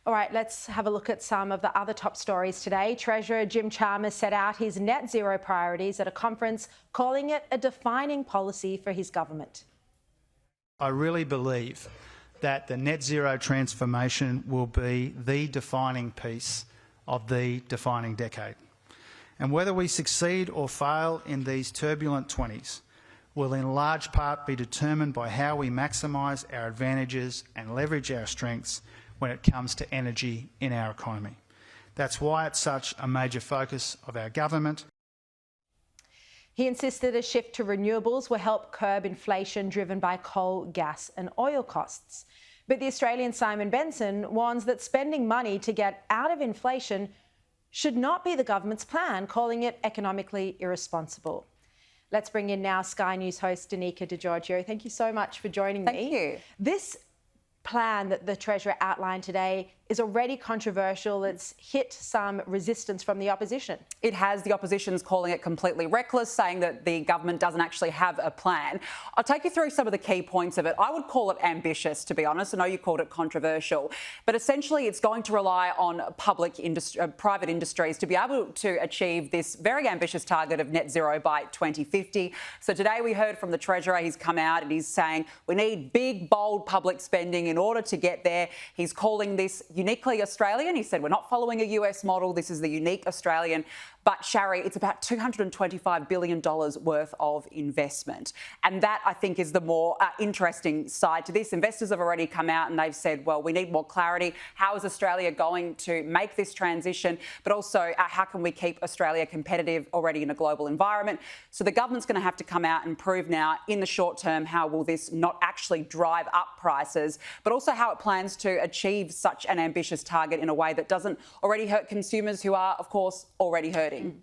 All right, let's have a look at some of the other top stories today. Treasurer Jim Chalmers set out his net zero priorities at a conference, calling it a defining policy for his government. I really believe that the net zero transformation will be the defining piece of the defining decade. And whether we succeed or fail in these turbulent 20s will in large part be determined by how we maximise our advantages and leverage our strengths when it comes to energy in our economy. That's why it's such a major focus of our government. He insisted a shift to renewables will help curb inflation driven by coal, gas and oil costs. But the Australian Simon Benson warns that spending money to get out of inflation should not be the government's plan, calling it economically irresponsible. Let's bring in now Sky News host Danica de Giorgio. Thank you so much for joining me. Thank you. This plan that the Treasurer outlined today is already controversial. It's hit some resistance from the opposition. It has. The opposition's calling it completely reckless, saying that the government doesn't actually have a plan. I'll take you through some of the key points of it. I would call it ambitious, to be honest. I know you called it controversial, but essentially it's going to rely on private industries to be able to achieve this very ambitious target of net zero by 2050. So today we heard from the Treasurer. He's come out and he's saying we need big, bold public spending in order to get there. He's calling this uniquely Australian. He said we're not following a US model. This is the unique Australian. But Sharri, it's about $225 billion worth of investment. And that, I think, is the more interesting side to this. Investors have already come out and they've said, well, we need more clarity. How is Australia going to make this transition? But also, how can we keep Australia competitive already in a global environment? So the government's going to have to come out and prove now in the short term how will this not actually drive up prices, but also how it plans to achieve such an ambitious target in a way that doesn't already hurt consumers who are, of course, already hurting.